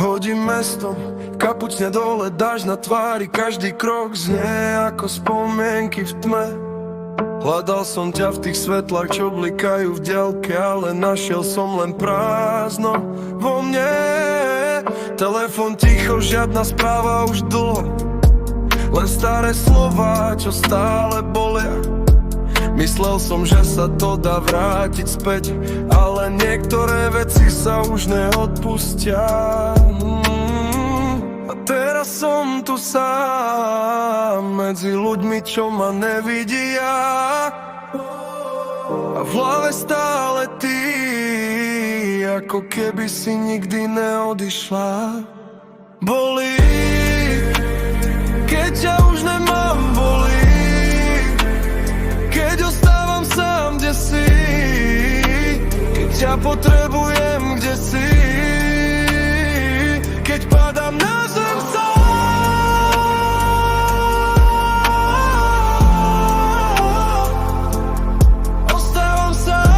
Hodím mestom, kapučne dole, dáš na tvári, každý krok znie ako spomienky v tme. Hľadal som ťa v tých svetlách, čo blikajú v diaľke, ale našiel som len prázdno vo mne. Telefón ticho, žiadna správa už dlho, len staré slová, čo stále bolia. Myslel som, že sa to dá vrátiť späť, ale niektoré veci sa už neodpustia. A teraz som tu sám medzi ľuďmi, čo ma nevidia. A v hlave stále ty, ako keby si nikdy neodišla. Bolí, keď ťa už nemám, bolí, keď ostávam sám, kde si, keď ťa potrebujem, kde si, keď padám na zem sám. Ostávam sám.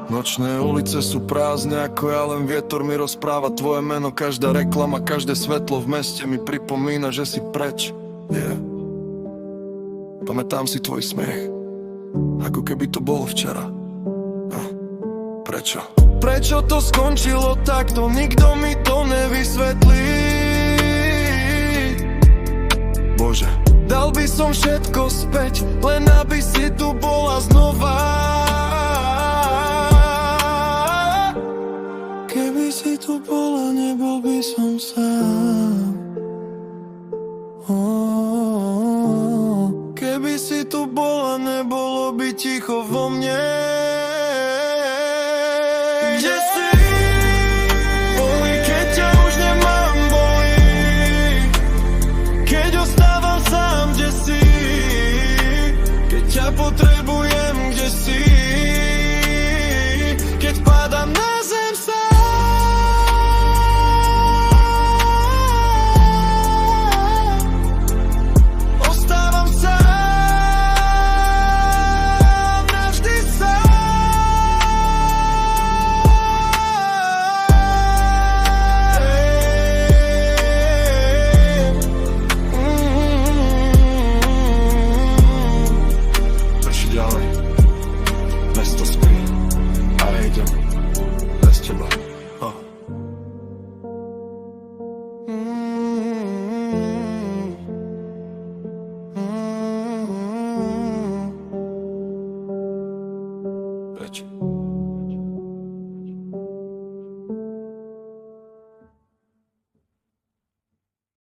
Nočné ulice sú prázdne ako ja, len vietor mi rozpráva tvoje meno. Každá reklama, každé svetlo v meste mi pripomína, že si preč. Pamätám si tvoj smiech, ako keby to bolo včera. Prečo? Prečo to skončilo takto? Nikto mi to nevysvetlí. Bože, dal by som všetko späť, len aby si tu bola znova. Keby si tu bola, nebol by som sám. Keby si tu bola, nebolo by ticho vo mne.